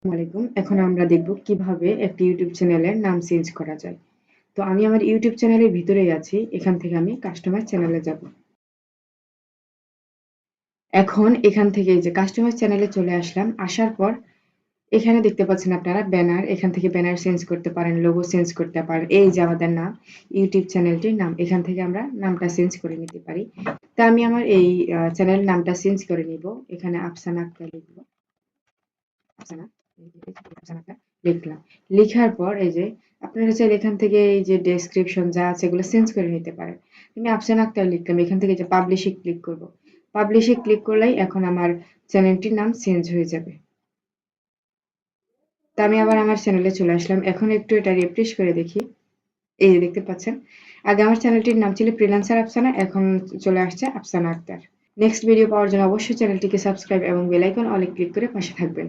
আলাইকুম। এখন আমরা দেখব কিভাবে একটি YouTube চ্যানেলের নাম চেঞ্জ করা যায়। তো আমি আমার YouTube চ্যানেলের ভিতরেই আছি। এখান থেকে আমি কাস্টমার চ্যানেলে যাব। এখন এখান থেকে এই যে কাস্টমার চ্যানেলে চলে আসলাম। আসার পর এখানে দেখতে পাচ্ছেন আপনারা ব্যানার। এখান থেকে ব্যানার চেঞ্জ করতে পারেন, লোগো চেঞ্জ করতে পারেন। এই যে আমাদের নাম, YouTube চ্যানেলটির নাম। এখান থেকে আমরা নামটা চেঞ্জ করে নিতে পারি। তা আমি আমার এই চ্যানেলের নামটা চেঞ্জ করে নিব। এখানে আফসানা আক্তার লিখব। আফসানা, এই যে আফসানাটা লিখলাম। লিখার পর এই যে আপনারা চাইলে এখান থেকে এই যে ডেসক্রিপশন যা আছে এগুলো চেঞ্জ করে নিতে পারেন। আমি আফসানা আক্তার লিখলাম। এখান থেকে যে পাবলিশে ক্লিক করব। পাবলিশে ক্লিক করলেই এখন আমার চ্যানেলটির নাম চেঞ্জ হয়ে যাবে। তা আমি আবার আমার চ্যানেলে চলে আসলাম। এখন একটু এটা রিফ্রেশ করে দেখি। এই যে দেখতে পাচ্ছেন। আগে আমার চ্যানেলটির নাম ছিল ফ্রিল্যান্সার আফসানা, এখন চলে আসছে আফসানা আক্তার। নেক্সট ভিডিও পাওয়ার জন্য অবশ্যই চ্যানেলটিকে সাবস্ক্রাইব এবং বেল আইকন অলে ক্লিক করে পাশে থাকবেন।